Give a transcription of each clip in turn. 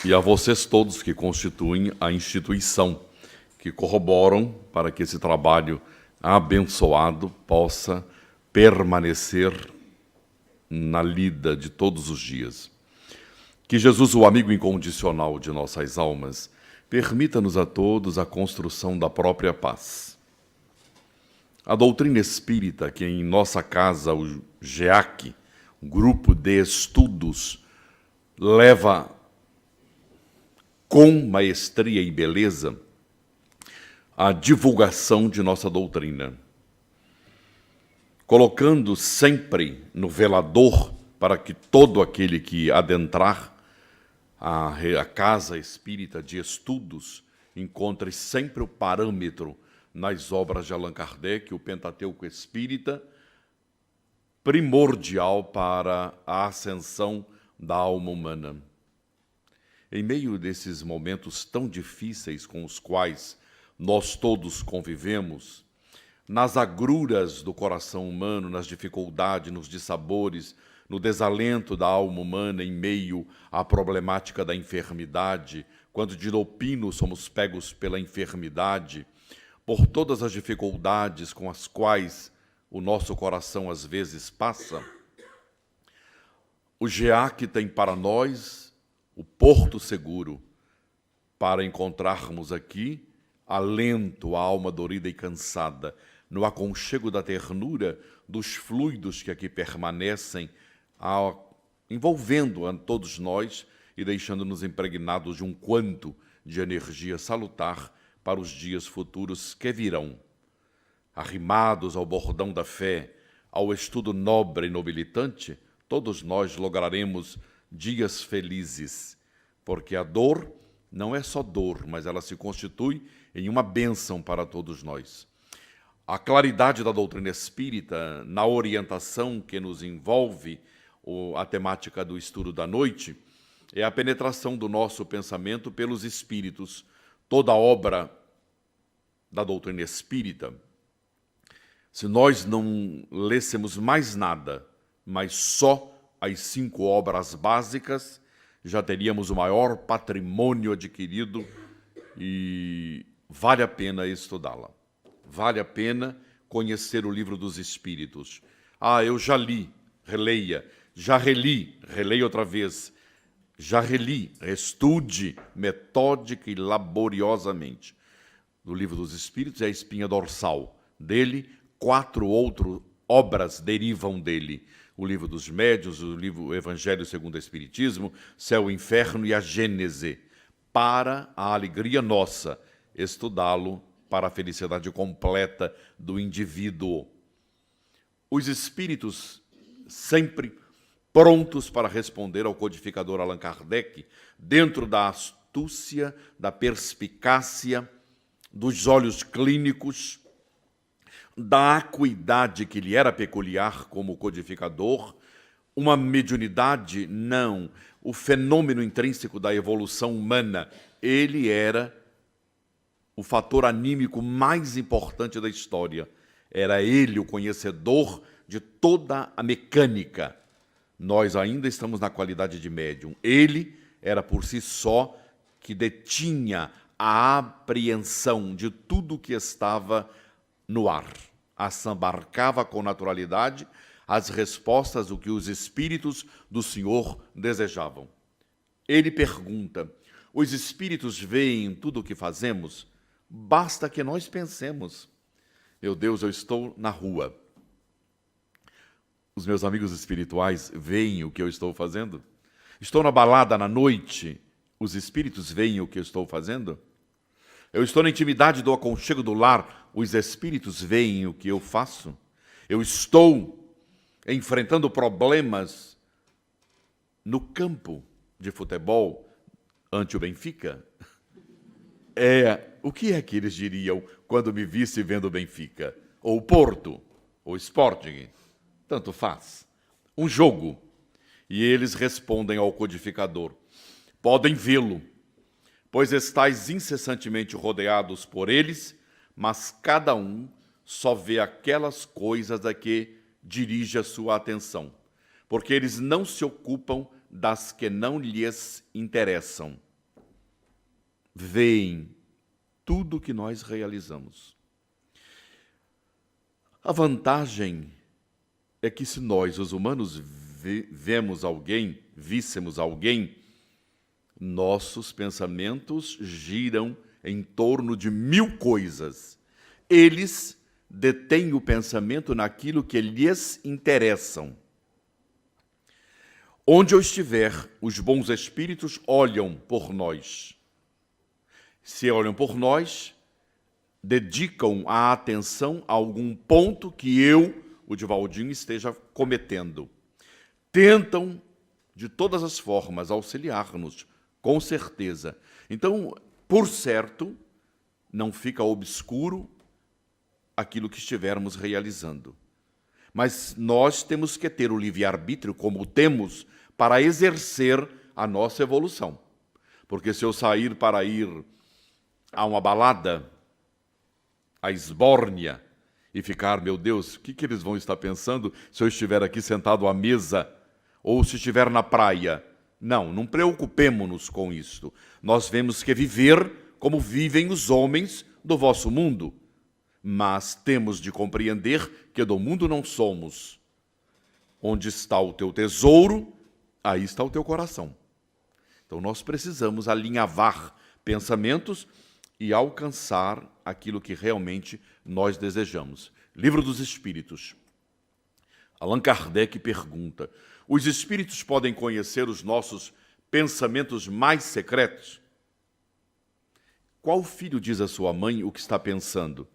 e a vocês todos que constituem a instituição, que corroboram para que esse trabalho abençoado possa permanecer na lida de todos os dias. Que Jesus, o amigo incondicional de nossas almas, permita-nos a todos a construção da própria paz. A doutrina espírita, que em nossa casa, o GEAC, Grupo de Estudos, leva com maestria e beleza a divulgação de nossa doutrina, colocando sempre no velador para que todo aquele que adentrar a casa espírita de estudos encontre sempre o parâmetro nas obras de Allan Kardec, o Pentateuco Espírita, primordial para a ascensão da alma humana. Em meio desses momentos tão difíceis com os quais nós todos convivemos, nas agruras do coração humano, nas dificuldades, nos dissabores, no desalento da alma humana em meio à problemática da enfermidade, quando de opino somos pegos pela enfermidade, por todas as dificuldades com as quais o nosso coração às vezes passa, o GEAC tem para nós o porto seguro para encontrarmos aqui alento à alma dorida e cansada, no aconchego da ternura dos fluidos que aqui permanecem, envolvendo a todos nós e deixando-nos impregnados de um quanto de energia salutar para os dias futuros que virão. Arrimados ao bordão da fé, ao estudo nobre e nobilitante, todos nós lograremos dias felizes, porque a dor não é só dor, mas ela se constitui em uma bênção para todos nós. A claridade da doutrina espírita, na orientação que nos envolve a temática do estudo da noite, é a penetração do nosso pensamento pelos espíritos. Toda obra da doutrina espírita, se nós não lêssemos mais nada, mas só as 5 obras básicas, já teríamos o maior patrimônio adquirido e vale a pena estudá-la. Vale a pena conhecer o livro dos Espíritos. Eu já li, releia. Já reli, releia outra vez. Já reli, estude metódica e laboriosamente. O livro dos Espíritos é a espinha dorsal. Dele, 4 outras obras derivam dele. O livro dos Médiuns, o Evangelho segundo o Espiritismo, Céu e Inferno e a Gênese. Para a alegria nossa, estudá-lo para a felicidade completa do indivíduo. Os espíritos sempre prontos para responder ao codificador Allan Kardec, dentro da astúcia, da perspicácia, dos olhos clínicos, da acuidade que lhe era peculiar como codificador, uma mediunidade, não, o fenômeno intrínseco da evolução humana, ele era o fator anímico mais importante da história. Era ele o conhecedor de toda a mecânica. Nós ainda estamos na qualidade de médium. Ele era por si só que detinha a apreensão de tudo que estava no ar. Assambarcava com naturalidade as respostas do que os espíritos do Senhor desejavam. Ele pergunta: os espíritos veem tudo o que fazemos? Basta que nós pensemos. Meu Deus, eu estou na rua. Os meus amigos espirituais veem o que eu estou fazendo? Estou na balada na noite, os espíritos veem o que eu estou fazendo? Eu estou na intimidade do aconchego do lar, os espíritos veem o que eu faço? Eu estou enfrentando problemas no campo de futebol ante o Benfica? O que é que eles diriam quando me visse vendo o Benfica? Ou o Porto? Ou o Sporting? Tanto faz. Um jogo. E eles respondem ao codificador: podem vê-lo, pois estáis incessantemente rodeados por eles, mas cada um só vê aquelas coisas a que dirige a sua atenção, porque eles não se ocupam das que não lhes interessam. veem tudo que nós realizamos. A vantagem é que se nós, os humanos, víssemos alguém, nossos pensamentos giram em torno de 1000 coisas. Eles detêm o pensamento naquilo que lhes interessam. Onde eu estiver, os bons espíritos olham por nós. Se olham por nós, dedicam a atenção a algum ponto que eu, o Divaldinho, esteja cometendo. Tentam, de todas as formas, auxiliar-nos, com certeza. Então, por certo, não fica obscuro aquilo que estivermos realizando. Mas nós temos que ter o livre-arbítrio, como temos, para exercer a nossa evolução. Porque se eu sair para ir a uma balada, a esbórnia, e ficar, meu Deus, o que eles vão estar pensando se eu estiver aqui sentado à mesa, ou se estiver na praia? Não preocupemo-nos com isto. Nós temos que viver como vivem os homens do vosso mundo. Mas temos de compreender que do mundo não somos. Onde está o teu tesouro, aí está o teu coração. Então nós precisamos alinhavar pensamentos e alcançar aquilo que realmente nós desejamos. Livro dos Espíritos. Allan Kardec pergunta: os espíritos podem conhecer os nossos pensamentos mais secretos? Qual filho diz à sua mãe o que está pensando?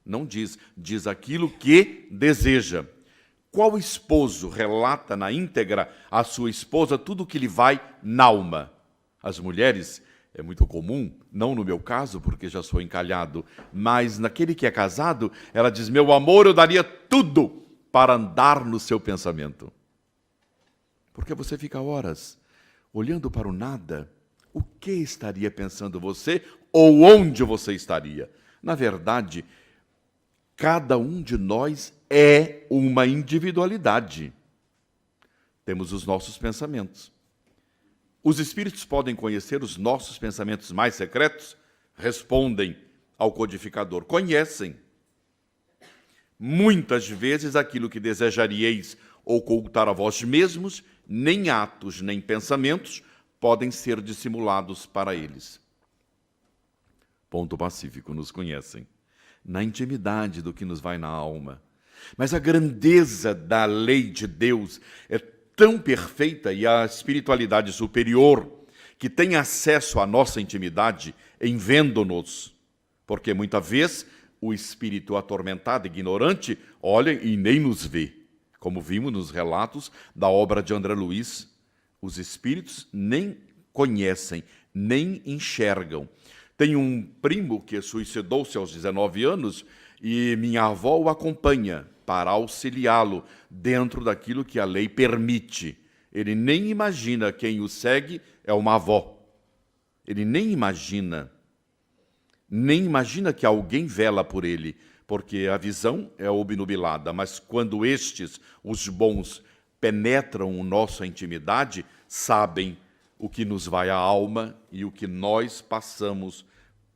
Não diz, diz aquilo que deseja. Qual esposo relata na íntegra à sua esposa tudo o que lhe vai na alma? As mulheres, é muito comum, não no meu caso, porque já sou encalhado, mas naquele que é casado, ela diz: meu amor, eu daria tudo para andar no seu pensamento. Porque você fica horas olhando para o nada. O que estaria pensando você ou onde você estaria? Na verdade, cada um de nós é uma individualidade. Temos os nossos pensamentos. Os espíritos podem conhecer os nossos pensamentos mais secretos? Respondem ao codificador: conhecem. Muitas vezes aquilo que desejaríeis ocultar a vós mesmos, nem atos, nem pensamentos, podem ser dissimulados para eles. Ponto pacífico, nos conhecem. Na intimidade do que nos vai na alma. Mas a grandeza da lei de Deus é tão perfeita, e a espiritualidade superior, que tem acesso à nossa intimidade em vendo-nos. Porque muitas vezes o espírito atormentado, ignorante, olha e nem nos vê. Como vimos nos relatos da obra de André Luiz, os espíritos nem conhecem, nem enxergam. Tem um primo que suicidou-se aos 19 anos e minha avó o acompanha para auxiliá-lo dentro daquilo que a lei permite. Ele nem imagina quem o segue é uma avó. Ele nem imagina que alguém vela por ele, porque a visão é obnubilada. Mas quando estes, os bons, penetram nossa intimidade, sabem o que nos vai à alma e o que nós passamos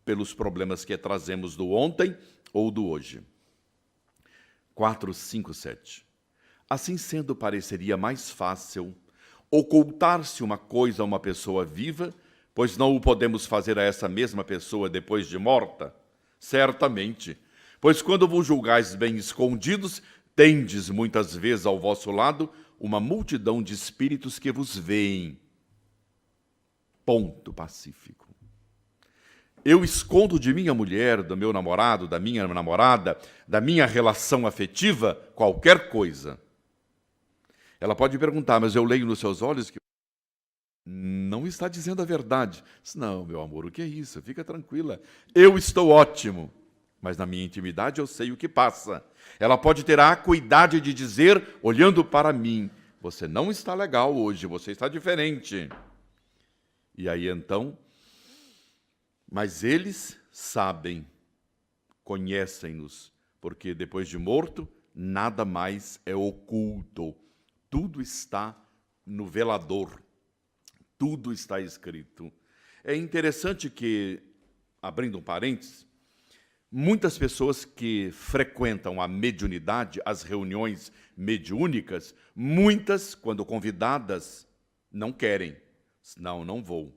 pelos problemas que trazemos do ontem ou do hoje. 457. Assim sendo, pareceria mais fácil ocultar-se uma coisa a uma pessoa viva, pois não o podemos fazer a essa mesma pessoa depois de morta? Certamente, pois quando vos julgais bem escondidos, tendes muitas vezes ao vosso lado uma multidão de espíritos que vos veem. Ponto pacífico. Eu escondo de minha mulher, do meu namorado, da minha namorada, da minha relação afetiva, qualquer coisa. Ela pode perguntar: mas eu leio nos seus olhos que não está dizendo a verdade. Não, meu amor, o que é isso? Fica tranquila. Eu estou ótimo, mas na minha intimidade eu sei o que passa. Ela pode ter a acuidade de dizer, olhando para mim: você não está legal hoje, você está diferente. E aí então... Mas eles sabem, conhecem-nos, porque depois de morto, nada mais é oculto. Tudo está no velador, tudo está escrito. É interessante que abrindo um parênteses, muitas pessoas que frequentam a mediunidade, as reuniões mediúnicas, muitas, quando convidadas, não querem. Não, não vou.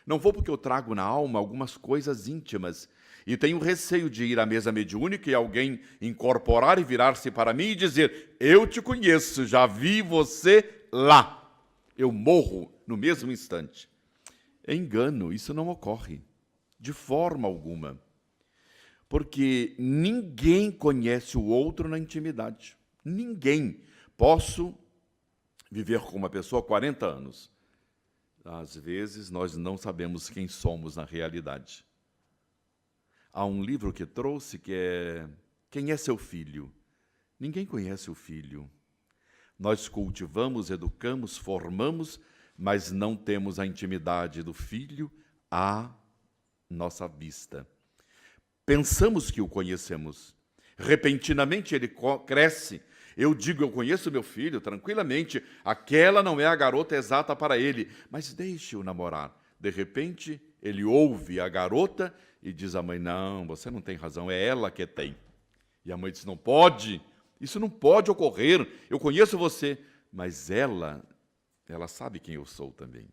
Não vou porque eu trago na alma algumas coisas íntimas e tenho receio de ir à mesa mediúnica e alguém incorporar e virar-se para mim e dizer: eu te conheço, já vi você lá. Eu morro no mesmo instante. É engano, isso não ocorre, de forma alguma. Porque ninguém conhece o outro na intimidade. Ninguém. Posso viver com uma pessoa há 40 anos. Às vezes, nós não sabemos quem somos na realidade. Há um livro que trouxe que é Quem é seu filho? Ninguém conhece o filho. Nós cultivamos, educamos, formamos, mas não temos a intimidade do filho à nossa vista. Pensamos que o conhecemos. Repentinamente ele cresce. Eu digo, eu conheço meu filho tranquilamente. Aquela não é a garota exata para ele, mas deixe-o namorar. De repente, ele ouve a garota e diz à mãe: não, você não tem razão, é ela que tem. E a mãe diz: não pode, isso não pode ocorrer. Eu conheço você, mas ela sabe quem eu sou também.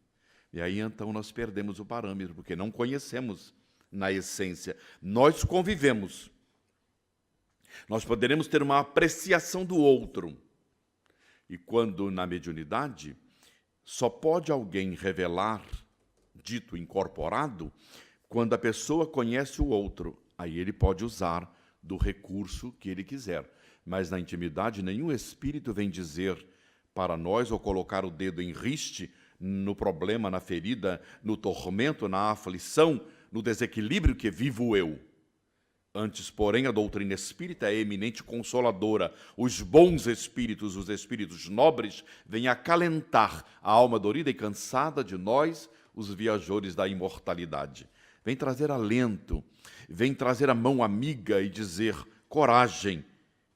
E aí então nós perdemos o parâmetro, porque não conhecemos na essência. Nós convivemos. Nós poderemos ter uma apreciação do outro. E quando na mediunidade, só pode alguém revelar, dito incorporado, quando a pessoa conhece o outro. Aí ele pode usar do recurso que ele quiser. Mas na intimidade, nenhum espírito vem dizer para nós ou colocar o dedo em riste no problema, na ferida, no tormento, na aflição, no desequilíbrio que vivo eu. Antes, porém, a doutrina espírita é eminente consoladora. Os bons espíritos, os espíritos nobres, vêm acalentar a alma dorida e cansada de nós, os viajores da imortalidade. Vem trazer alento, vem trazer a mão amiga e dizer: coragem,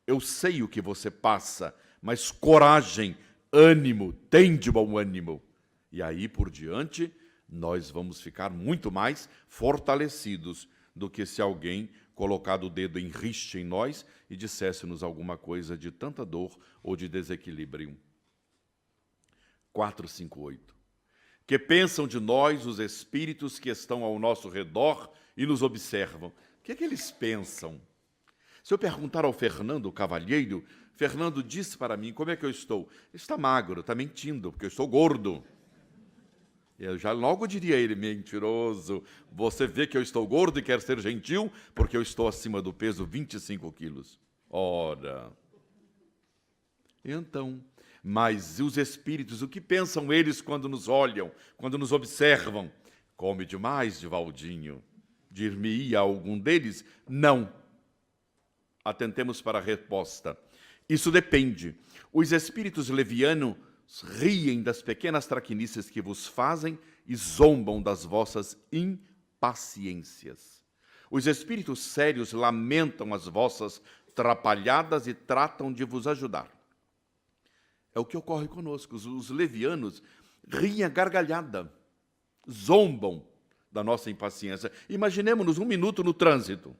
eu sei o que você passa, mas coragem, ânimo, tende bom ânimo. E aí por diante, nós vamos ficar muito mais fortalecidos do que se alguém colocado o dedo em riste em nós e dissesse-nos alguma coisa de tanta dor ou de desequilíbrio. 458. Que pensam de nós os espíritos que estão ao nosso redor e nos observam? O que é que eles pensam? Se eu perguntar ao Fernando Cavalheiro, Fernando disse para mim: como é que eu estou? Ele está magro, está mentindo, porque eu estou gordo. Eu já logo diria a ele: mentiroso, você vê que eu estou gordo e quer ser gentil porque eu estou acima do peso 25 quilos. Ora. Então, mas os espíritos, o que pensam eles quando nos olham, quando nos observam? Come demais, Divaldinho. Dir-me-ia algum deles? Não. Atentemos para a resposta. Isso depende. Os espíritos levianos riem das pequenas traquinices que vos fazem e zombam das vossas impaciências. Os espíritos sérios lamentam as vossas trapalhadas e tratam de vos ajudar. É o que ocorre conosco. Os levianos riem a gargalhada, zombam da nossa impaciência. Imaginemos-nos um minuto no trânsito.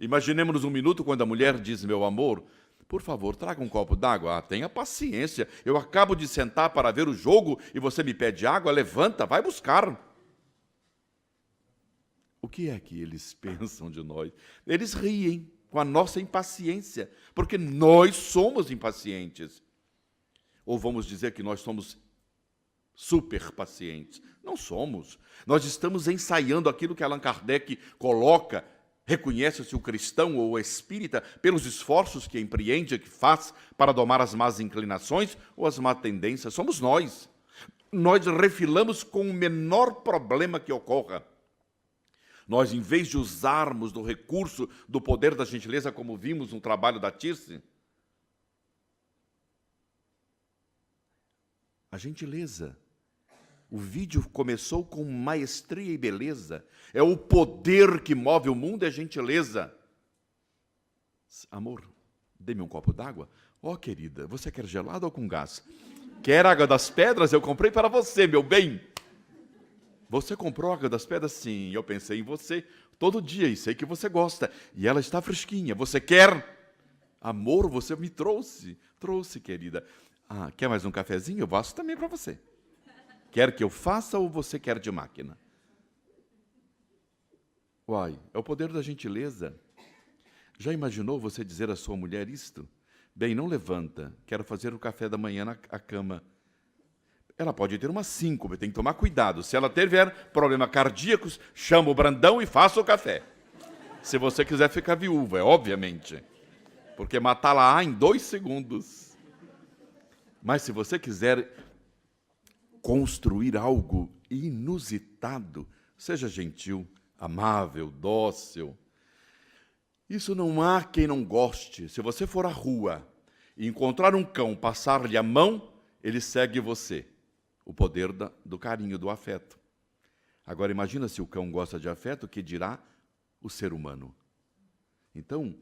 Imaginemos-nos um minuto quando a mulher diz: meu amor, por favor, traga um copo d'água. Tenha paciência. Eu acabo de sentar para ver o jogo e você me pede água. Levanta, vai buscar. O que é que eles pensam de nós? Eles riem com a nossa impaciência, porque nós somos impacientes. Ou vamos dizer que nós somos super pacientes. Não somos. Nós estamos ensaiando aquilo que Allan Kardec coloca. Reconhece-se o cristão ou o espírita pelos esforços que empreende, que faz para domar as más inclinações ou as más tendências. Somos nós. Nós refilamos com o menor problema que ocorra. Nós, em vez de usarmos do recurso do poder da gentileza, como vimos no trabalho da Tirce, a gentileza. O vídeo começou com maestria e beleza. É o poder que move o mundo, é a gentileza. Amor, dê-me um copo d'água. Ó, querida, você quer gelado ou com gás? Quer água das pedras? Eu comprei para você, meu bem. Você comprou água das pedras? Sim, eu pensei em você todo dia e sei que você gosta. E ela está fresquinha. Você quer? Amor, você me trouxe. Trouxe, querida. Ah, quer mais um cafezinho? Eu faço também para você. Quer que eu faça ou você quer de máquina? Uai, é o poder da gentileza. Já imaginou você dizer à sua mulher isto? Bem, não levanta, quero fazer o café da manhã na cama. Ela pode ter umas 5, mas tem que tomar cuidado. Se ela tiver problemas cardíacos, chama o Brandão e faça o café. Se você quiser ficar viúva, obviamente. Porque matá-la em 2 segundos. Mas se você quiser construir algo inusitado, seja gentil, amável, dócil. Isso não há quem não goste. Se você for à rua e encontrar um cão, passar-lhe a mão, ele segue você. O poder do carinho, do afeto. Agora imagina se o cão gosta de afeto, o que dirá o ser humano? Então,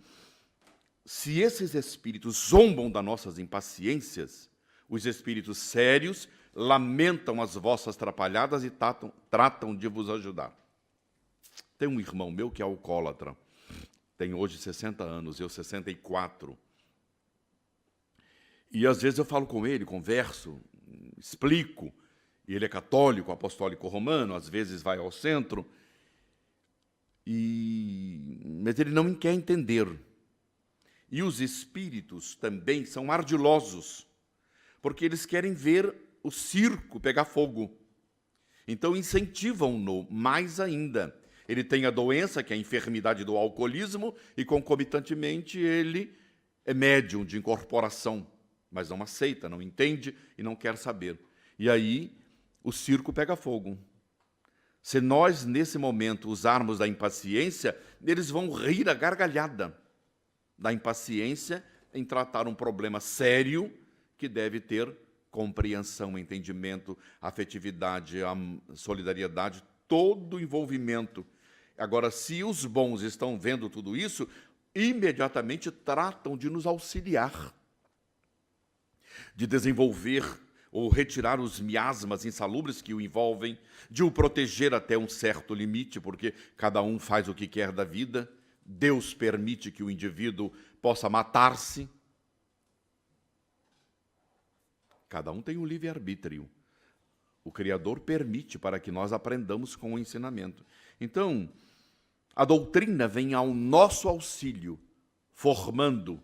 se esses espíritos zombam das nossas impaciências, os espíritos sérios lamentam as vossas atrapalhadas e tratam de vos ajudar. Tem um irmão meu que é alcoólatra. Tem hoje 60 anos, eu 64. E às vezes eu falo com ele, converso, explico. E ele é católico, apostólico romano, às vezes vai ao centro. Mas ele não quer entender. E os espíritos também são ardilosos, porque eles querem ver o circo pegar fogo. Então incentivam-no mais ainda. Ele tem a doença, que é a enfermidade do alcoolismo, e concomitantemente ele é médium de incorporação, mas não aceita, não entende e não quer saber. E aí o circo pega fogo. Se nós, nesse momento, usarmos da impaciência, eles vão rir a gargalhada da impaciência em tratar um problema sério que deve ter compreensão, entendimento, afetividade, solidariedade, todo o envolvimento. Agora, se os bons estão vendo tudo isso, imediatamente tratam de nos auxiliar, de desenvolver ou retirar os miasmas insalubres que o envolvem, de o proteger até um certo limite, porque cada um faz o que quer da vida. Deus permite que o indivíduo possa matar-se. Cada um tem um livre-arbítrio. O Criador permite para que nós aprendamos com o ensinamento. Então, a doutrina vem ao nosso auxílio, formando,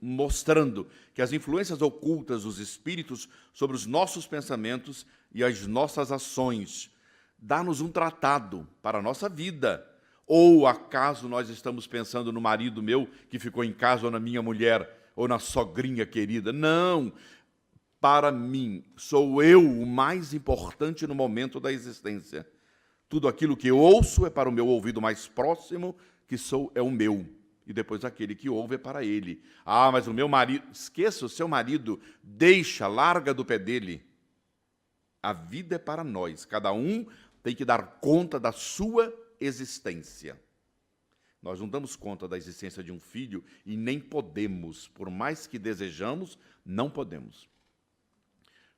mostrando que as influências ocultas dos espíritos sobre os nossos pensamentos e as nossas ações dá-nos um tratado para a nossa vida. Ou acaso nós estamos pensando no marido meu que ficou em casa, ou na minha mulher, ou na sogrinha querida? Não! Para mim, sou eu o mais importante no momento da existência. Tudo aquilo que eu ouço é para o meu ouvido mais próximo, que é o meu. E depois aquele que ouve é para ele. Ah, mas o meu marido... Esqueça o seu marido, deixa, larga do pé dele. A vida é para nós. Cada um tem que dar conta da sua existência. Nós não damos conta da existência de um filho e nem podemos, por mais que desejamos, não podemos.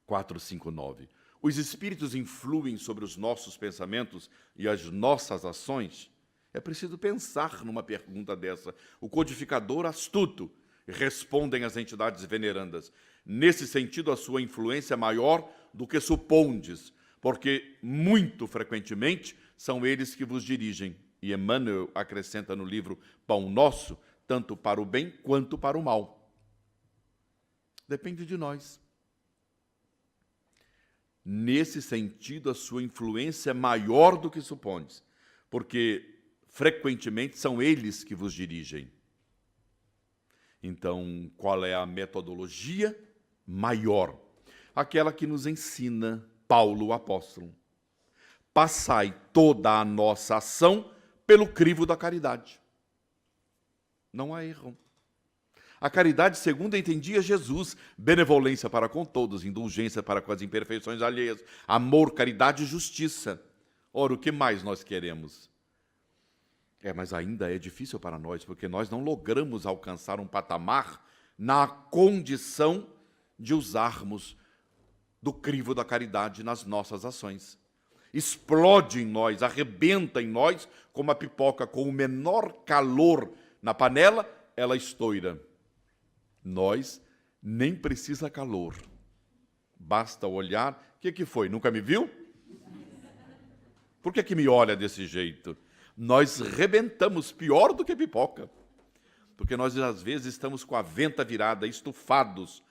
459. Os espíritos influem sobre os nossos pensamentos e as nossas ações? É preciso pensar numa pergunta dessa. O codificador astuto respondem as entidades venerandas. Nesse sentido, a sua influência é maior do que supondes, porque muito frequentemente são eles que vos dirigem. E Emmanuel acrescenta no livro Pão Nosso, tanto para o bem quanto para o mal. Depende de nós. Nesse sentido, a sua influência é maior do que supondes, porque frequentemente são eles que vos dirigem. Então, qual é a metodologia maior? Aquela que nos ensina Paulo, o apóstolo. Passai toda a nossa ação pelo crivo da caridade. Não há erro. A caridade, segundo entendia Jesus, benevolência para com todos, indulgência para com as imperfeições alheias, amor, caridade e justiça. Ora, o que mais nós queremos? Mas ainda é difícil para nós, porque nós não logramos alcançar um patamar na condição de usarmos do crivo da caridade nas nossas ações. explode em nós, arrebenta em nós, como a pipoca com o menor calor na panela, ela estoura. Nós nem precisa calor. Basta olhar. O que foi? Nunca me viu? Por que me olha desse jeito? Nós rebentamos pior do que pipoca. Porque nós, às vezes, estamos com a venta virada, estufados.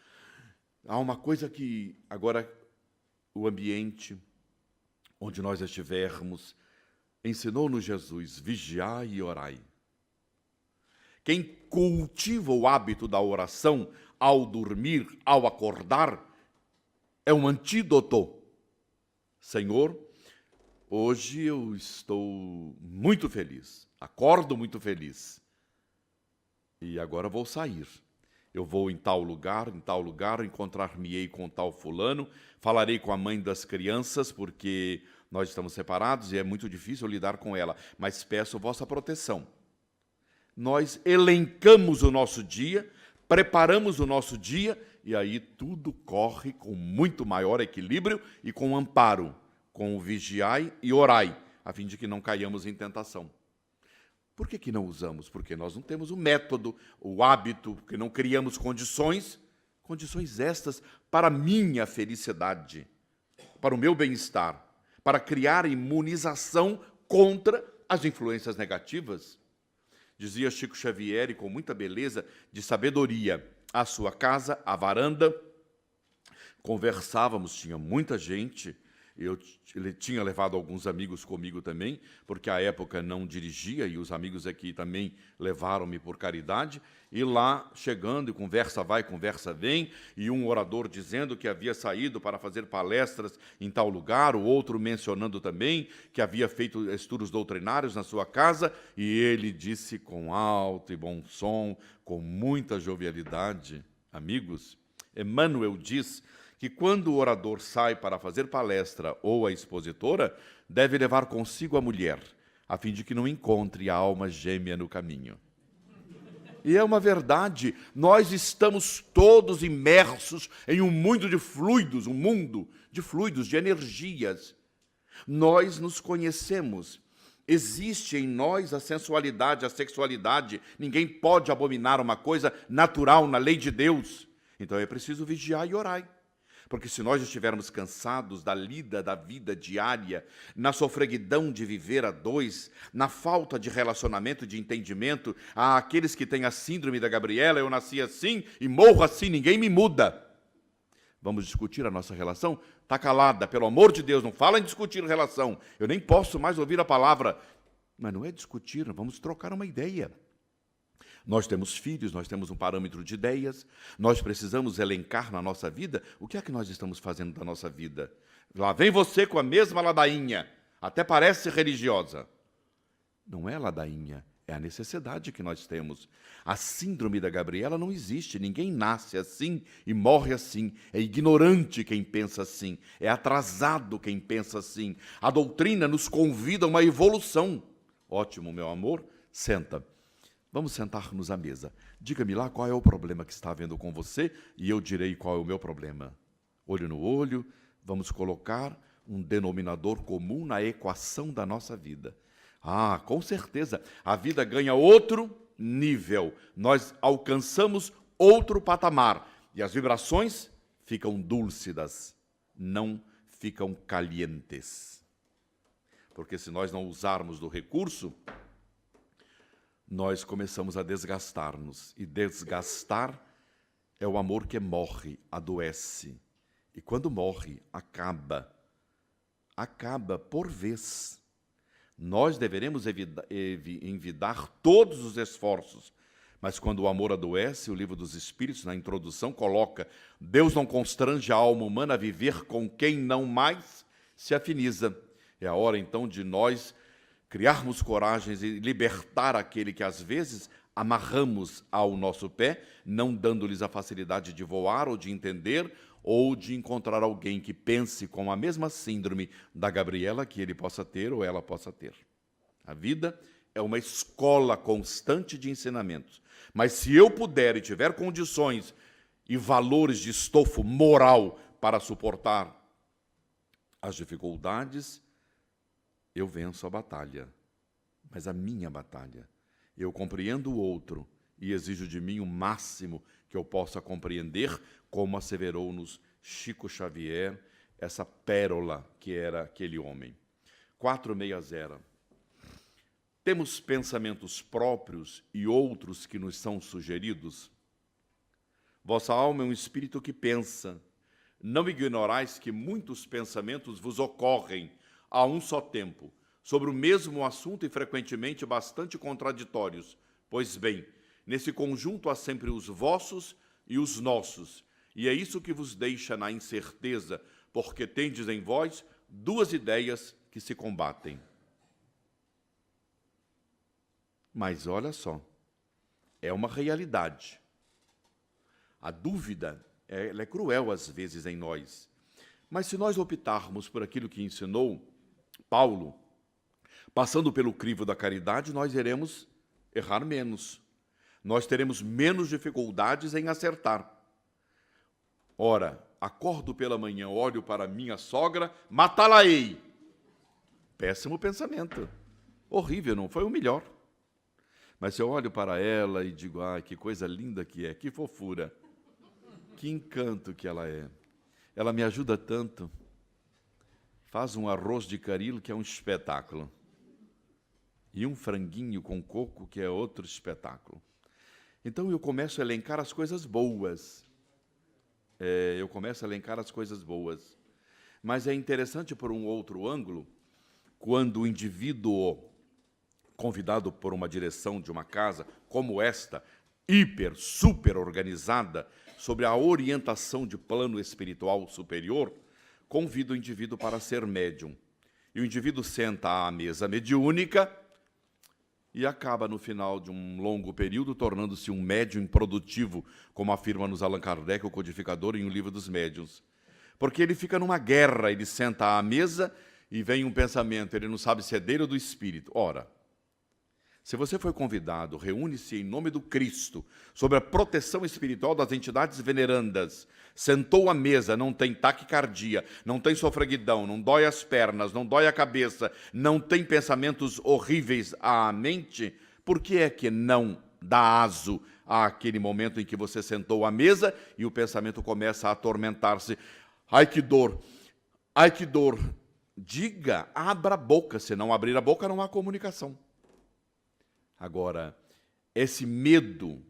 Há uma coisa que, agora, o ambiente onde nós estivermos, ensinou-nos Jesus: vigiai e orai. Quem cultiva o hábito da oração ao dormir, ao acordar, é um antídoto. Senhor, hoje eu estou muito feliz, acordo muito feliz. E agora vou sair. Eu vou em tal lugar, encontrar-me-ei com tal fulano, falarei com a mãe das crianças, porque nós estamos separados e é muito difícil lidar com ela, mas peço vossa proteção. Nós elencamos o nosso dia, preparamos o nosso dia, e aí tudo corre com muito maior equilíbrio e com amparo, com o vigiai e orai, a fim de que não caiamos em tentação. Por que não usamos? Porque nós não temos o método, o hábito, porque não criamos condições estas para a minha felicidade, para o meu bem-estar, para criar imunização contra as influências negativas. Dizia Chico Xavier, e com muita beleza de sabedoria, a sua casa, a varanda, conversávamos, tinha muita gente. Ele tinha levado alguns amigos comigo também, porque à época não dirigia, e os amigos aqui também levaram-me por caridade, e lá, chegando, e conversa vai, conversa vem, e um orador dizendo que havia saído para fazer palestras em tal lugar, o outro mencionando também que havia feito estudos doutrinários na sua casa, e ele disse com alto e bom som, com muita jovialidade: amigos, Emmanuel diz que quando o orador sai para fazer palestra ou a expositora, deve levar consigo a mulher, a fim de que não encontre a alma gêmea no caminho. E é uma verdade, nós estamos todos imersos em um mundo de fluidos, de energias. Nós nos conhecemos. Existe em nós a sensualidade, a sexualidade. Ninguém pode abominar uma coisa natural na lei de Deus. Então é preciso vigiar e orar. Porque se nós estivermos cansados da lida da vida diária, na sofreguidão de viver a dois, na falta de relacionamento, de entendimento, há aqueles que têm a síndrome da Gabriela: eu nasci assim e morro assim, ninguém me muda. Vamos discutir a nossa relação? Está calada, pelo amor de Deus, não fala em discutir relação. Eu nem posso mais ouvir a palavra. Mas não é discutir, vamos trocar uma ideia. Nós temos filhos, nós temos um parâmetro de ideias, nós precisamos elencar na nossa vida o que é que nós estamos fazendo da nossa vida. Lá vem você com a mesma ladainha, até parece religiosa. Não é ladainha, é a necessidade que nós temos. A síndrome da Gabriela não existe, ninguém nasce assim e morre assim. É ignorante quem pensa assim, é atrasado quem pensa assim. A doutrina nos convida a uma evolução. Ótimo, meu amor, senta. Vamos sentar-nos à mesa. Diga-me lá qual é o problema que está havendo com você e eu direi qual é o meu problema. Olho no olho, vamos colocar um denominador comum na equação da nossa vida. Ah, com certeza, a vida ganha outro nível. Nós alcançamos outro patamar e as vibrações ficam dúlcidas, não ficam calientes. Porque se nós não usarmos do recurso, nós começamos a desgastar-nos. E desgastar é o amor que morre, adoece. E quando morre, acaba. Acaba por vez. Nós deveremos envidar todos os esforços. Mas quando o amor adoece, o Livro dos Espíritos, na introdução, coloca: Deus não constrange a alma humana a viver com quem não mais se afiniza. É a hora, então, de nós criarmos coragem e libertar aquele que, às vezes, amarramos ao nosso pé, não dando-lhes a facilidade de voar ou de entender, ou de encontrar alguém que pense com a mesma síndrome da Gabriela que ele possa ter ou ela possa ter. A vida é uma escola constante de ensinamentos. Mas se eu puder e tiver condições e valores de estofo moral para suportar as dificuldades, eu venço a batalha, mas a minha batalha. Eu compreendo o outro e exijo de mim o máximo que eu possa compreender, como asseverou-nos Chico Xavier, essa pérola que era aquele homem. 460. Temos pensamentos próprios e outros que nos são sugeridos? Vossa alma é um espírito que pensa. Não ignorais que muitos pensamentos vos ocorrem a um só tempo, sobre o mesmo assunto e frequentemente bastante contraditórios. Pois bem, nesse conjunto há sempre os vossos e os nossos, e é isso que vos deixa na incerteza, porque tendes em vós duas ideias que se combatem. Mas olha só, é uma realidade. A dúvida, ela é cruel às vezes em nós. Mas se nós optarmos por aquilo que ensinou Paulo, passando pelo crivo da caridade, nós iremos errar menos. Nós teremos menos dificuldades em acertar. Ora, acordo pela manhã, olho para minha sogra, matá-la-ei. Péssimo pensamento. Horrível, não foi o melhor. Mas se eu olho para ela e digo, que coisa linda que é, que fofura, que encanto que ela é. Ela me ajuda tanto. Faz um arroz de caril, que é um espetáculo. E um franguinho com coco, que é outro espetáculo. Então eu começo a elencar as coisas boas. Mas é interessante por um outro ângulo, quando o indivíduo convidado por uma direção de uma casa, como esta, super organizada, sobre a orientação de plano espiritual superior, convida o indivíduo para ser médium. E o indivíduo senta à mesa mediúnica e acaba, no final de um longo período, tornando-se um médium improdutivo, como afirma-nos Allan Kardec, o codificador, em O Livro dos Médiuns. Porque ele fica numa guerra, ele senta à mesa e vem um pensamento, ele não sabe se é dele ou do espírito. Ora, se você foi convidado, reúne-se em nome do Cristo, sob a proteção espiritual das entidades venerandas, sentou à mesa, não tem taquicardia, não tem sofreguidão, não dói as pernas, não dói a cabeça, não tem pensamentos horríveis à mente, por que é que não dá aso àquele momento em que você sentou à mesa e o pensamento começa a atormentar-se? Ai, que dor! Ai, que dor! Diga, abra a boca, se não abrir a boca não há comunicação. Agora, esse medo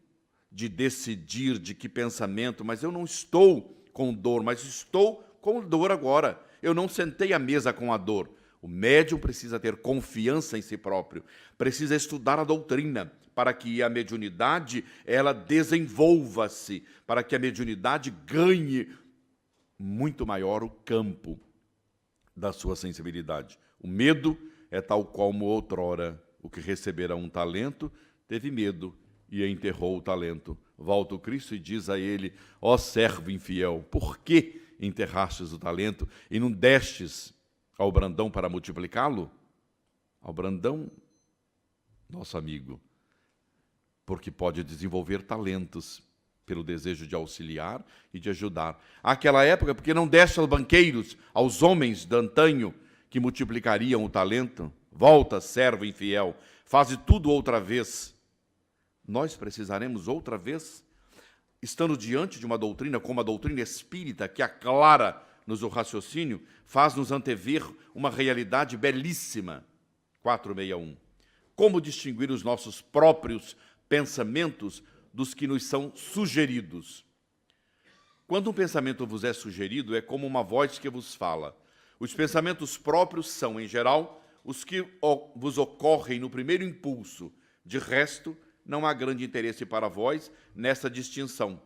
de decidir de que pensamento, mas eu não estou com dor, mas estou com dor agora. Eu não sentei à mesa com a dor. O médium precisa ter confiança em si próprio, precisa estudar a doutrina, para que a mediunidade, ela desenvolva-se, para que a mediunidade ganhe muito maior o campo da sua sensibilidade. O medo é tal como outrora o que recebera um talento, teve medo e enterrou o talento. Volta o Cristo e diz a ele, ó servo infiel, por que enterrastes o talento e não destes ao Brandão para multiplicá-lo? Ao Brandão, nosso amigo, porque pode desenvolver talentos pelo desejo de auxiliar e de ajudar. Àquela época, porque não deste aos banqueiros, aos homens de antanho, que multiplicariam o talento? Volta, servo infiel, faze tudo outra vez. Nós precisaremos outra vez, estando diante de uma doutrina como a doutrina espírita, que aclara-nos o raciocínio, faz-nos antever uma realidade belíssima. 461. Como distinguir os nossos próprios pensamentos dos que nos são sugeridos? Quando um pensamento vos é sugerido, é como uma voz que vos fala. Os pensamentos próprios são, em geral, os que vos ocorrem no primeiro impulso. De resto, não há grande interesse para vós nessa distinção.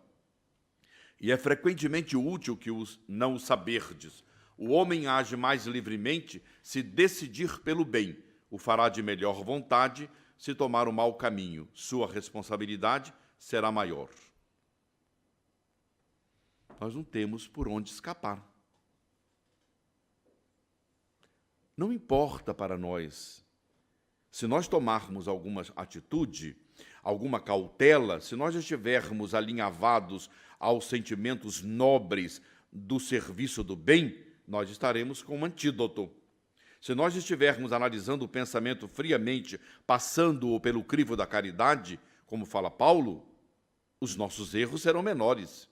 E é frequentemente útil que não o saberdes. O homem age mais livremente se decidir pelo bem. O fará de melhor vontade se tomar o mau caminho. Sua responsabilidade será maior. Nós não temos por onde escapar. Não importa para nós, se nós tomarmos alguma atitude, alguma cautela, se nós estivermos alinhavados aos sentimentos nobres do serviço do bem, nós estaremos com um antídoto. Se nós estivermos analisando o pensamento friamente, passando-o pelo crivo da caridade, como fala Paulo, os nossos erros serão menores.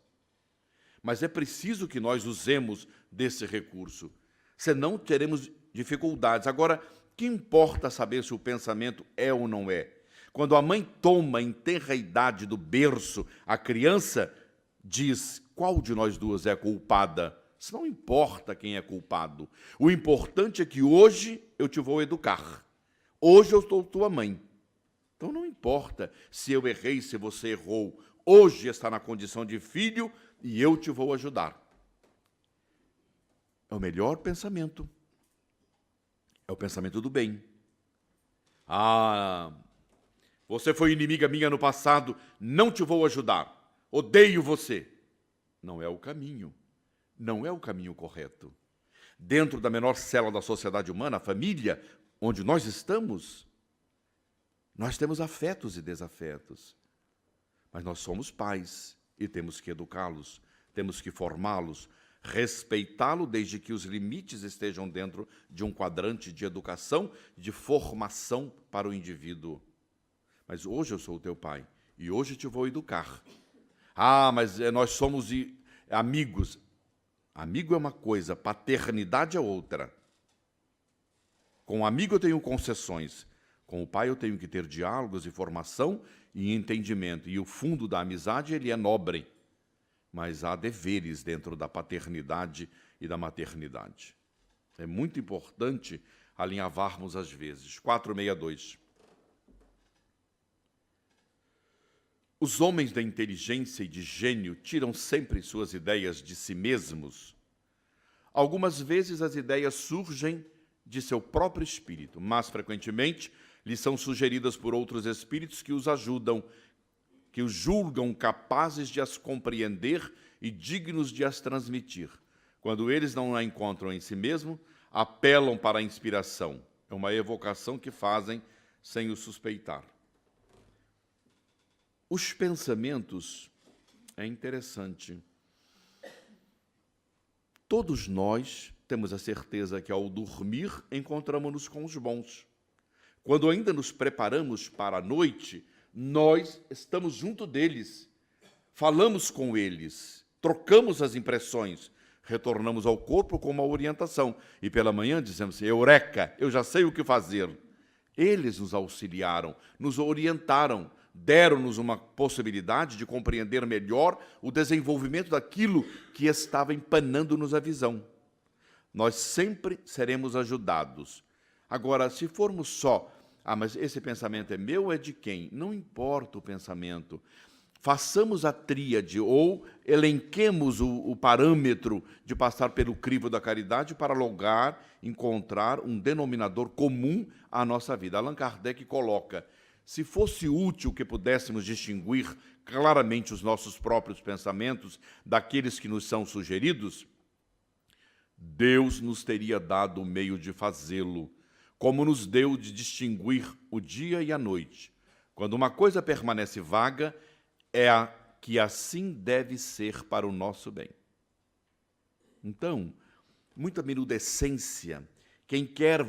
Mas é preciso que nós usemos desse recurso, senão teremos dificuldades. Agora, que importa saber se o pensamento é ou não é? Quando a mãe toma em tenra idade do berço, a criança diz: qual de nós duas é a culpada? Isso não importa quem é culpado. O importante é que hoje eu te vou educar. Hoje eu sou tua mãe. Então não importa se eu errei, se você errou. Hoje está na condição de filho e eu te vou ajudar. É o melhor pensamento. É o pensamento do bem. Ah, você foi inimiga minha no passado, não te vou ajudar. Odeio você. Não é o caminho. Não é o caminho correto. Dentro da menor célula da sociedade humana, a família, onde nós estamos, nós temos afetos e desafetos. Mas nós somos pais e temos que educá-los, temos que formá-los, respeitá-lo desde que os limites estejam dentro de um quadrante de educação, de formação para o indivíduo. Mas hoje eu sou o teu pai e hoje te vou educar. Ah, mas nós somos amigos. Amigo é uma coisa, paternidade é outra. Com o amigo eu tenho concessões. Com o pai eu tenho que ter diálogos e formação e entendimento. E o fundo da amizade, ele é nobre. Mas há deveres dentro da paternidade e da maternidade. É muito importante alinhavarmos às vezes. 462. Os homens da inteligência e de gênio tiram sempre suas ideias de si mesmos. Algumas vezes as ideias surgem de seu próprio espírito, mas frequentemente lhes são sugeridas por outros espíritos que os ajudam, que os julgam capazes de as compreender e dignos de as transmitir. Quando eles não a encontram em si mesmo, apelam para a inspiração. É uma evocação que fazem sem o suspeitar. Os pensamentos, é interessante. Todos nós temos a certeza que ao dormir encontramos-nos com os bons. Quando ainda nos preparamos para a noite, nós estamos junto deles, falamos com eles, trocamos as impressões, retornamos ao corpo com uma orientação. E pela manhã dizemos: eureka, eu já sei o que fazer. Eles nos auxiliaram, nos orientaram, deram-nos uma possibilidade de compreender melhor o desenvolvimento daquilo que estava empanando-nos a visão. Nós sempre seremos ajudados. Agora, se formos só, mas esse pensamento é meu ou é de quem? Não importa o pensamento. Façamos a tríade ou elenquemos o parâmetro de passar pelo crivo da caridade para lograr, encontrar um denominador comum à nossa vida. Allan Kardec coloca: se fosse útil que pudéssemos distinguir claramente os nossos próprios pensamentos daqueles que nos são sugeridos, Deus nos teria dado o meio de fazê-lo, como nos deu de distinguir o dia e a noite. Quando uma coisa permanece vaga, é a que assim deve ser para o nosso bem. Então, muita minudescência. Quem quer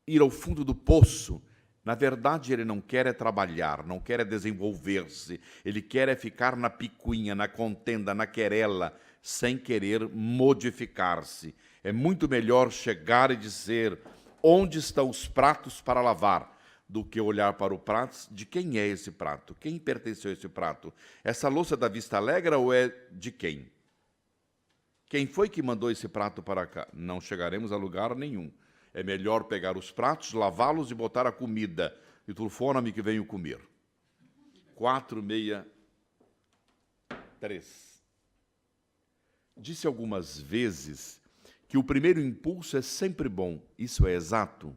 ir ao fundo do poço, na verdade, ele não quer é trabalhar, não quer é desenvolver-se, ele quer é ficar na picuinha, na contenda, na querela, sem querer modificar-se. É muito melhor chegar e dizer: onde estão os pratos para lavar? Do que olhar para o prato, de quem é esse prato? Quem pertenceu a esse prato? Essa louça da Vista Alegre ou é de quem? Quem foi que mandou esse prato para cá? Não chegaremos a lugar nenhum. É melhor pegar os pratos, lavá-los e botar a comida. E telefona-me que venho comer. 463. Disse algumas vezes que o primeiro impulso é sempre bom. Isso é exato?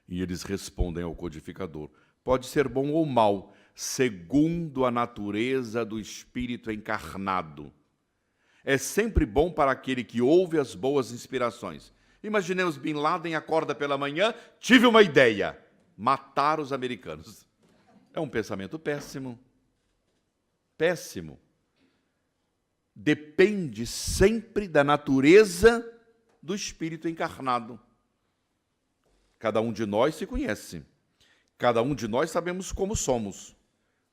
E eles respondem ao codificador: pode ser bom ou mal, segundo a natureza do espírito encarnado. É sempre bom para aquele que ouve as boas inspirações. Imaginemos Bin Laden acorda pela manhã: tive uma ideia, matar os americanos. É um pensamento péssimo. Péssimo. Depende sempre da natureza do espírito encarnado. Cada um de nós se conhece. Cada um de nós sabemos como somos,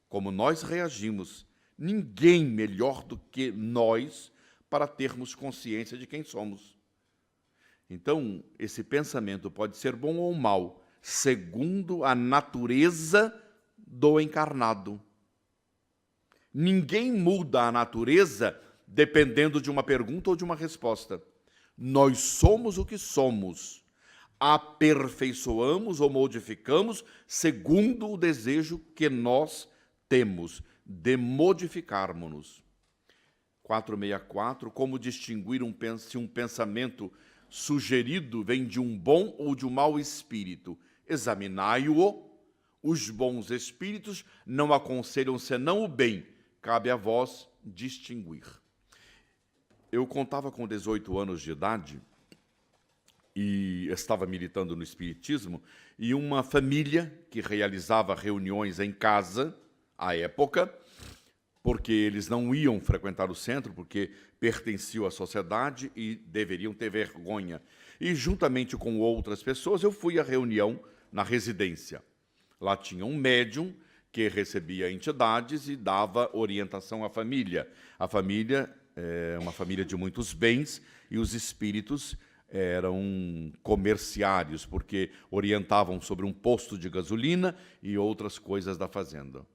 como nós reagimos. Ninguém melhor do que nós para termos consciência de quem somos. Então, esse pensamento pode ser bom ou mau, segundo a natureza do encarnado. Ninguém muda a natureza dependendo de uma pergunta ou de uma resposta. Nós somos o que somos. Aperfeiçoamos ou modificamos segundo o desejo que nós temos de modificarmos-nos. 464, como distinguir se um pensamento sugerido vem de um bom ou de um mau espírito? Examinai-o. Os bons espíritos não aconselham senão o bem. Cabe a vós distinguir. Eu contava com 18 anos de idade e estava militando no espiritismo, e uma família que realizava reuniões em casa, à época, porque eles não iam frequentar o centro, porque pertenciam à sociedade e deveriam ter vergonha. E, juntamente com outras pessoas, eu fui à reunião na residência. Lá tinha um médium que recebia entidades e dava orientação à família. A família é uma família de muitos bens, e os espíritos eram comerciários, porque orientavam sobre um posto de gasolina e outras coisas da fazenda.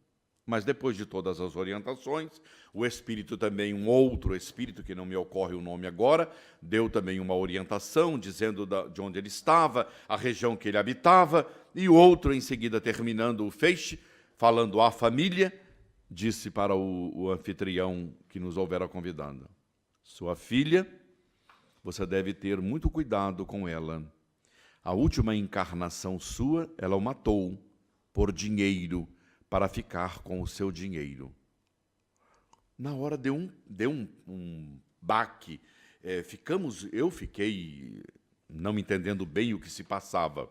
Mas depois de todas as orientações, o espírito também, um outro espírito, que não me ocorre o nome agora, deu também uma orientação, dizendo de onde ele estava, a região que ele habitava, e o outro, em seguida, terminando o feixe, falando à família, disse para o anfitrião que nos houvera convidado: sua filha, você deve ter muito cuidado com ela. A última encarnação sua, ela o matou por dinheiro, para ficar com o seu dinheiro. Na hora deu um baque. Eu fiquei não entendendo bem o que se passava.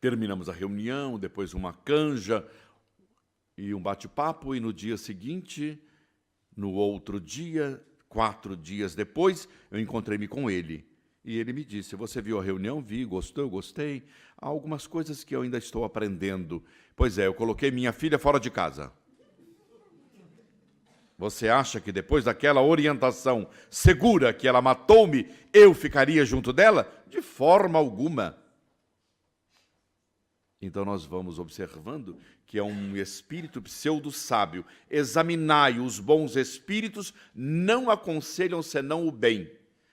Terminamos a reunião, depois uma canja e um bate-papo, e no dia seguinte, no outro dia, 4 dias depois, eu encontrei-me com ele. E ele me disse: você viu a reunião? Vi, gostou, eu gostei. Há algumas coisas que eu ainda estou aprendendo. Pois é, eu coloquei minha filha fora de casa. Você acha que depois daquela orientação segura que ela matou-me, eu ficaria junto dela? De forma alguma. Então nós vamos observando que é um espírito pseudo-sábio. Examinai, os bons espíritos não aconselham senão o bem.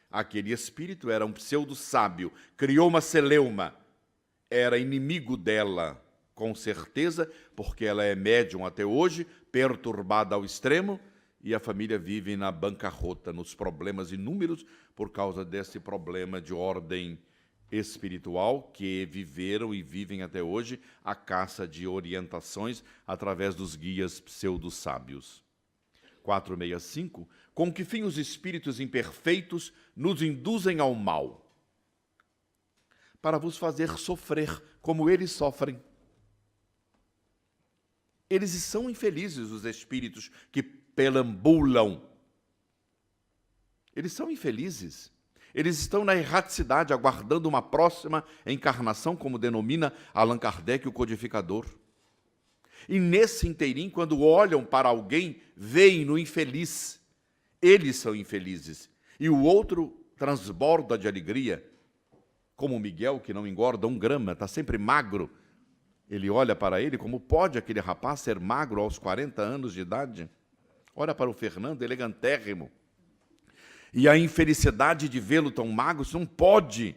Aquele espírito era um pseudo-sábio, criou uma celeuma, era inimigo dela, com certeza, porque ela é médium até hoje, perturbada ao extremo, e a família vive na bancarrota, nos problemas inúmeros, por causa desse problema de ordem espiritual, que viveram e vivem até hoje a caça de orientações através dos guias pseudo-sábios. 465, com que fim os espíritos imperfeitos nos induzem ao mal? Para vos fazer sofrer como eles sofrem. Eles são infelizes, os espíritos que perambulam. Eles são infelizes. Eles estão na erraticidade, aguardando uma próxima encarnação, como denomina Allan Kardec, o codificador. E nesse inteirinho, quando olham para alguém, veem-no infeliz. Eles são infelizes. E o outro transborda de alegria, como o Miguel, que não engorda 1 grama, está sempre magro. Ele olha para ele, como pode aquele rapaz ser magro aos 40 anos de idade? Olha para o Fernando, elegantérrimo. E a infelicidade de vê-lo tão magro, isso não pode.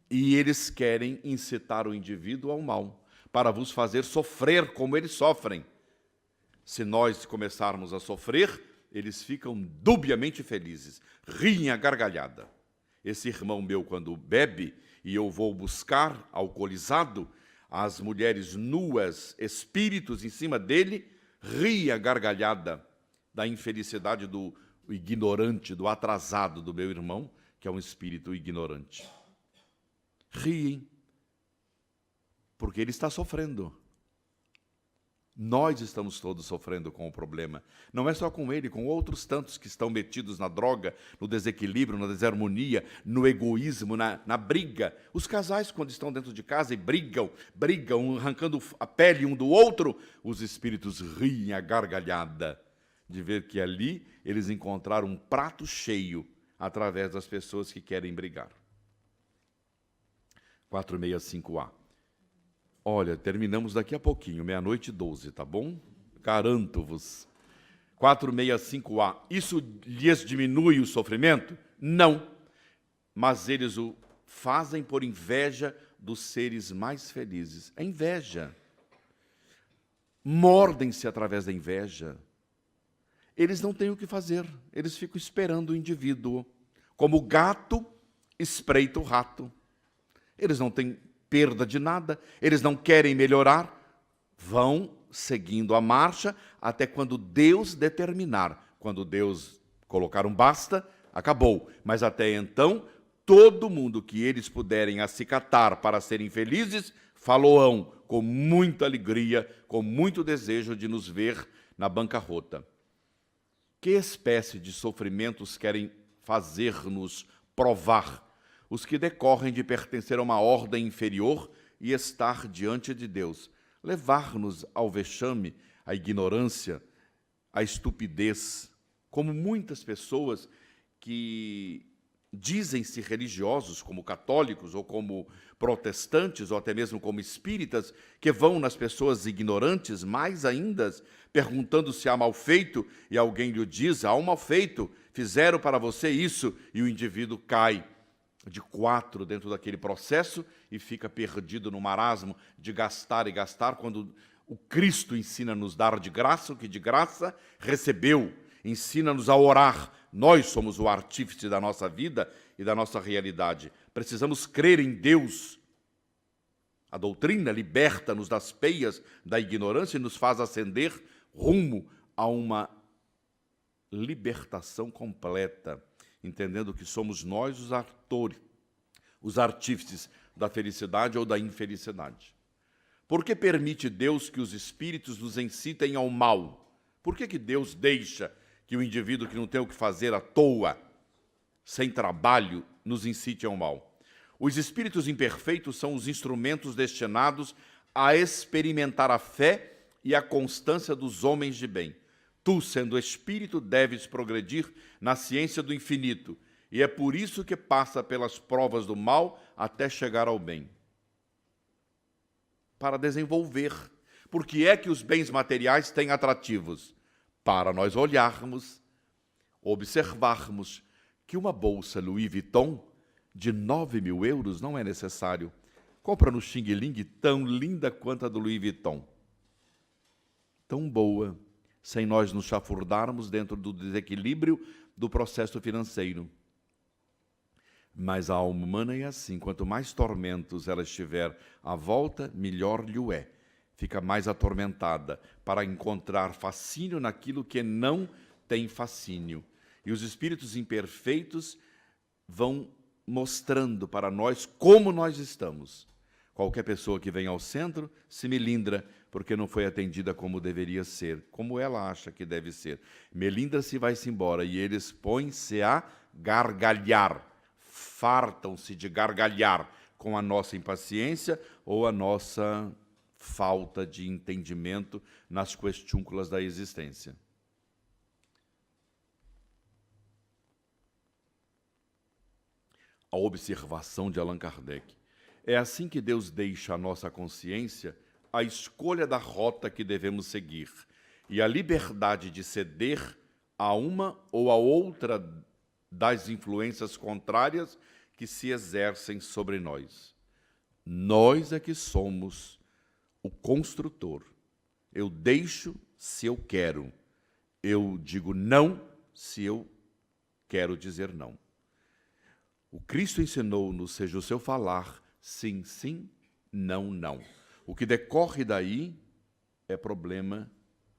E eles querem incitar o indivíduo ao mal, para vos fazer sofrer como eles sofrem. Se nós começarmos a sofrer, eles ficam dubiamente felizes, riem a gargalhada. Esse irmão meu, quando bebe, e eu vou buscar, alcoolizado, as mulheres nuas, espíritos em cima dele, ri a gargalhada da infelicidade do ignorante, do atrasado do meu irmão, que é um espírito ignorante. Riem, porque ele está sofrendo. Nós estamos todos sofrendo com o problema. Não é só com ele, com outros tantos que estão metidos na droga, no desequilíbrio, na desarmonia, no egoísmo, na briga. Os casais, quando estão dentro de casa e brigam, arrancando a pele um do outro, os espíritos riem a gargalhada de ver que ali eles encontraram um prato cheio através das pessoas que querem brigar. 465A. Olha, terminamos daqui a pouquinho, 00:12, tá bom? Garanto-vos. 465A. Isso lhes diminui o sofrimento? Não. Mas eles o fazem por inveja dos seres mais felizes. É inveja. Mordem-se através da inveja. Eles não têm o que fazer. Eles ficam esperando o indivíduo. Como o gato espreita o rato. Eles não têm perda de nada, eles não querem melhorar, vão seguindo a marcha até quando Deus determinar. Quando Deus colocar um basta, acabou. Mas até então, todo mundo que eles puderem acicatar para serem felizes, faloão com muita alegria, com muito desejo de nos ver na bancarrota. Que espécie de sofrimentos querem fazer-nos provar? Os que decorrem de pertencer a uma ordem inferior e estar diante de Deus, levar-nos ao vexame, à ignorância, à estupidez, como muitas pessoas que dizem-se religiosos, como católicos ou como protestantes, ou até mesmo como espíritas, que vão nas pessoas ignorantes, mais ainda, perguntando se há mal feito, e alguém lhe diz, há um mal feito, fizeram para você isso, e o indivíduo cai de 4 dentro daquele processo e fica perdido no marasmo de gastar e gastar, quando o Cristo ensina a nos dar de graça o que de graça recebeu, ensina-nos a orar. Nós somos o artífice da nossa vida e da nossa realidade. Precisamos crer em Deus. A doutrina liberta-nos das peias da ignorância e nos faz ascender rumo a uma libertação completa, entendendo que somos nós os atores, os artífices da felicidade ou da infelicidade. Por que permite Deus que os espíritos nos incitem ao mal? Por que Deus deixa que o indivíduo que não tem o que fazer à toa, sem trabalho, nos incite ao mal? Os espíritos imperfeitos são os instrumentos destinados a experimentar a fé e a constância dos homens de bem. Tu, sendo espírito, deves progredir na ciência do infinito, e é por isso que passa pelas provas do mal até chegar ao bem. Para desenvolver. Por que é que os bens materiais têm atrativos? Para nós olharmos, observarmos que uma bolsa Louis Vuitton de 9.000 euros não é necessário. Compra no Xing Ling tão linda quanto a do Louis Vuitton. Tão boa, sem nós nos chafurdarmos dentro do desequilíbrio do processo financeiro. Mas a alma humana é assim, quanto mais tormentos ela estiver à volta, melhor lhe é. Fica mais atormentada para encontrar fascínio naquilo que não tem fascínio. E os espíritos imperfeitos vão mostrando para nós como nós estamos. Qualquer pessoa que vem ao centro se melindra, porque não foi atendida como deveria ser, como ela acha que deve ser. Melindra-se e vai-se embora, e eles põem-se a gargalhar, fartam-se de gargalhar com a nossa impaciência ou a nossa falta de entendimento nas questiúnculas da existência. A observação de Allan Kardec. É assim que Deus deixa à nossa consciência a escolha da rota que devemos seguir e a liberdade de ceder a uma ou a outra das influências contrárias que se exercem sobre nós. Nós é que somos o construtor. Eu deixo se eu quero. Eu digo não se eu quero dizer não. O Cristo ensinou-nos, seja o seu falar, sim, sim, não, não. O que decorre daí é problema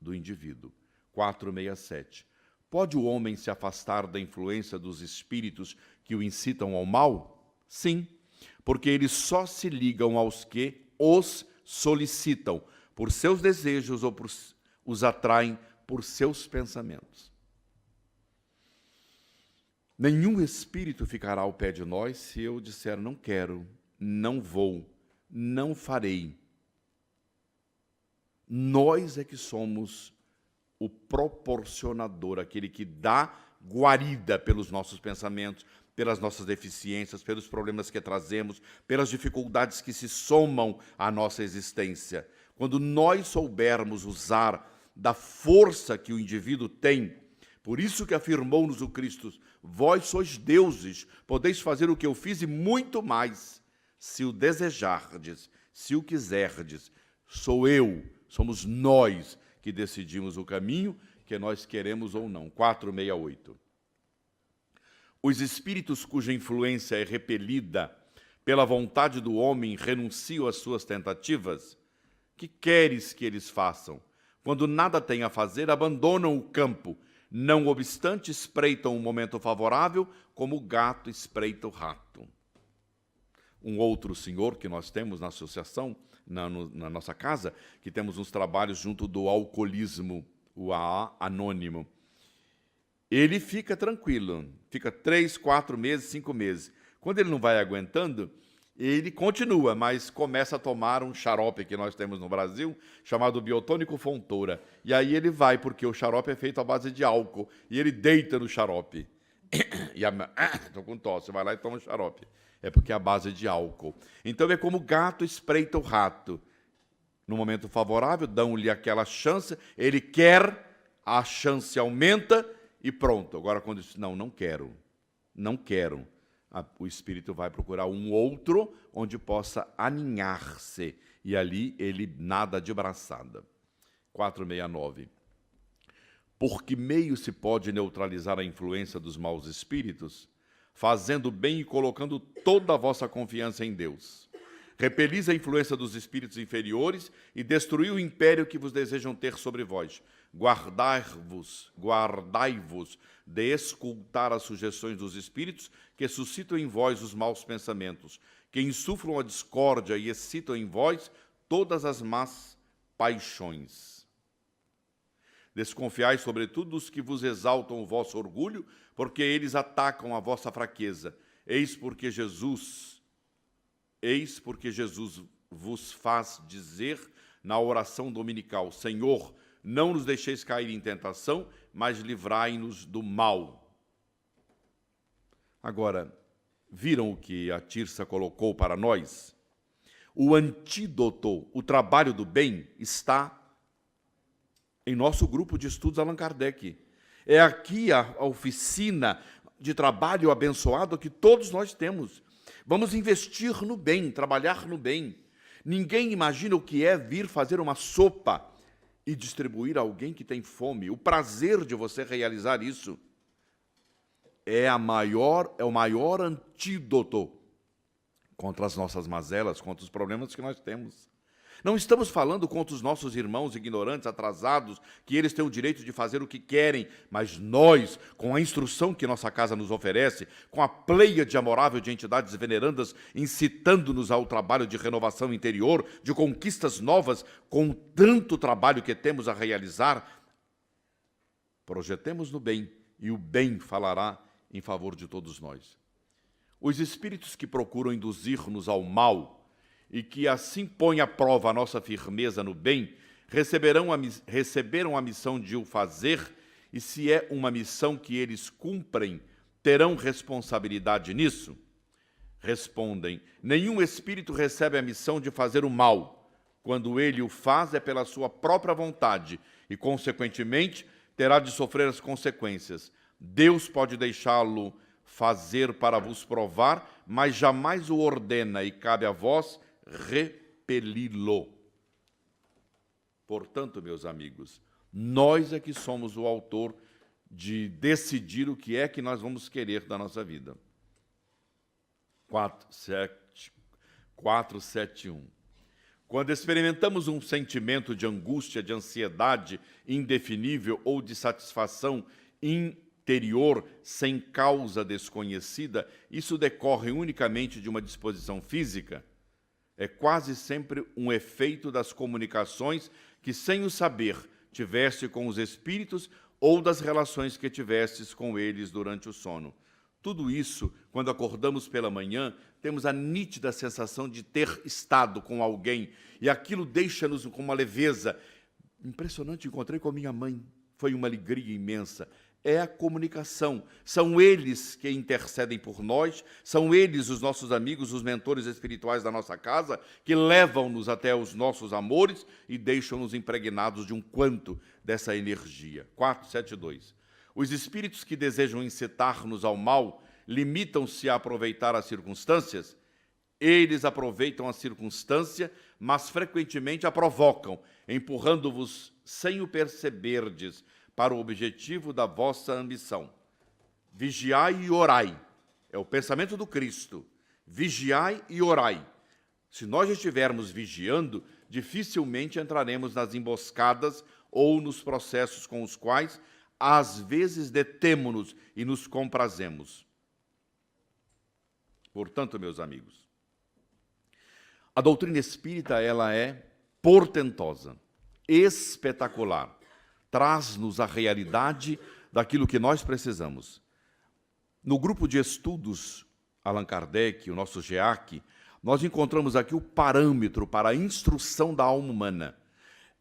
do indivíduo. 467. Pode o homem se afastar da influência dos espíritos que o incitam ao mal? Sim, porque eles só se ligam aos que os solicitam, por seus desejos ou os atraem por seus pensamentos. Nenhum espírito ficará ao pé de nós se eu disser não quero, não vou, não farei. Nós é que somos o proporcionador, aquele que dá guarida pelos nossos pensamentos, pelas nossas deficiências, pelos problemas que trazemos, pelas dificuldades que se somam à nossa existência. Quando nós soubermos usar da força que o indivíduo tem, por isso que afirmou-nos o Cristo, vós sois deuses, podeis fazer o que eu fiz e muito mais, se o desejardes, se o quiserdes. Sou eu, somos nós que decidimos o caminho que nós queremos ou não. 468. Os espíritos cuja influência é repelida pela vontade do homem renunciam às suas tentativas? Que queres que eles façam? Quando nada têm a fazer, abandonam o campo. Não obstante, espreitam um momento favorável, como o gato espreita o rato. Um outro senhor que nós temos na associação, na nossa casa, que temos uns trabalhos junto do alcoolismo, o AA anônimo. Ele fica tranquilo, fica 3, 4 meses, 5 meses. Quando ele não vai aguentando, ele continua, mas começa a tomar um xarope que nós temos no Brasil, chamado biotônico Fontoura. E aí ele vai, porque o xarope é feito à base de álcool, e ele deita no xarope. Estou com tosse, vai lá e toma o xarope. É porque é a base de álcool. Então é como o gato espreita o rato. No momento favorável, dão-lhe aquela chance, ele quer, a chance aumenta e pronto. Agora, quando diz, não quero, o espírito vai procurar um outro onde possa aninhar-se. E ali ele nada de braçada. 469. Por que meio se pode neutralizar a influência dos maus espíritos? Fazendo bem e colocando toda a vossa confiança em Deus. Repelis a influência dos espíritos inferiores e destruí o império que vos desejam ter sobre vós. Guardai-vos de escutar as sugestões dos espíritos que suscitam em vós os maus pensamentos, que insuflam a discórdia e excitam em vós todas as más paixões. Desconfiai, sobretudo, dos que vos exaltam o vosso orgulho, porque eles atacam a vossa fraqueza. Eis porque Jesus vos faz dizer na oração dominical, Senhor, não nos deixeis cair em tentação, mas livrai-nos do mal. Agora, viram o que a Tirsa colocou para nós? O antídoto, o trabalho do bem, está em nosso grupo de estudos Allan Kardec. É aqui a oficina de trabalho abençoado que todos nós temos. Vamos investir no bem, trabalhar no bem. Ninguém imagina o que é vir fazer uma sopa e distribuir a alguém que tem fome. O prazer de você realizar isso é o maior antídoto contra as nossas mazelas, contra os problemas que nós temos. Não estamos falando contra os nossos irmãos ignorantes, atrasados, que eles têm o direito de fazer o que querem, mas nós, com a instrução que nossa casa nos oferece, com a pleiade amorável de entidades venerandas, incitando-nos ao trabalho de renovação interior, de conquistas novas, com tanto trabalho que temos a realizar, projetemos no bem, e o bem falará em favor de todos nós. Os espíritos que procuram induzir-nos ao mal, e que assim põe à prova a nossa firmeza no bem, receberam a missão de o fazer, e se é uma missão que eles cumprem, terão responsabilidade nisso? Respondem, nenhum espírito recebe a missão de fazer o mal. Quando ele o faz, é pela sua própria vontade, e, consequentemente, terá de sofrer as consequências. Deus pode deixá-lo fazer para vos provar, mas jamais o ordena, e cabe a vós repeli-lo. Portanto, meus amigos, nós é que somos o autor de decidir o que é que nós vamos querer da nossa vida. 471. Quando experimentamos um sentimento de angústia, de ansiedade indefinível ou de satisfação interior sem causa desconhecida, isso decorre unicamente de uma disposição física? é quase sempre um efeito das comunicações que, sem o saber, tiveste com os espíritos ou das relações que tivestes com eles durante o sono. Tudo isso, quando acordamos pela manhã, temos a nítida sensação de ter estado com alguém, e aquilo deixa-nos com uma leveza. Impressionante, encontrei com a minha mãe, foi uma alegria imensa. É a comunicação, são eles que intercedem por nós, são eles os nossos amigos, os mentores espirituais da nossa casa, que levam-nos até os nossos amores e deixam-nos impregnados de um quanto dessa energia. 472. Os espíritos que desejam incitar-nos ao mal limitam-se a aproveitar as circunstâncias. Eles aproveitam a circunstância, mas frequentemente a provocam, empurrando-vos sem o perceberdes para o objetivo da vossa ambição. Vigiai e orai. É o pensamento do Cristo. Vigiai e orai. Se nós estivermos vigiando, dificilmente entraremos nas emboscadas ou nos processos com os quais, às vezes, detemo-nos e nos comprazemos. Portanto, meus amigos, a doutrina espírita, ela é portentosa, espetacular. Traz-nos a realidade daquilo que nós precisamos. No grupo de estudos Allan Kardec, o nosso GEAC, nós encontramos aqui o parâmetro para a instrução da alma humana.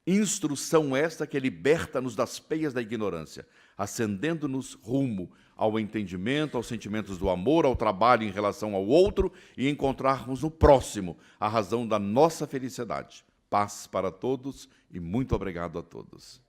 Instrução esta que liberta-nos das peias da ignorância, ascendendo-nos rumo ao entendimento, aos sentimentos do amor, ao trabalho em relação ao outro e encontrarmos no próximo a razão da nossa felicidade. Paz para todos e muito obrigado a todos.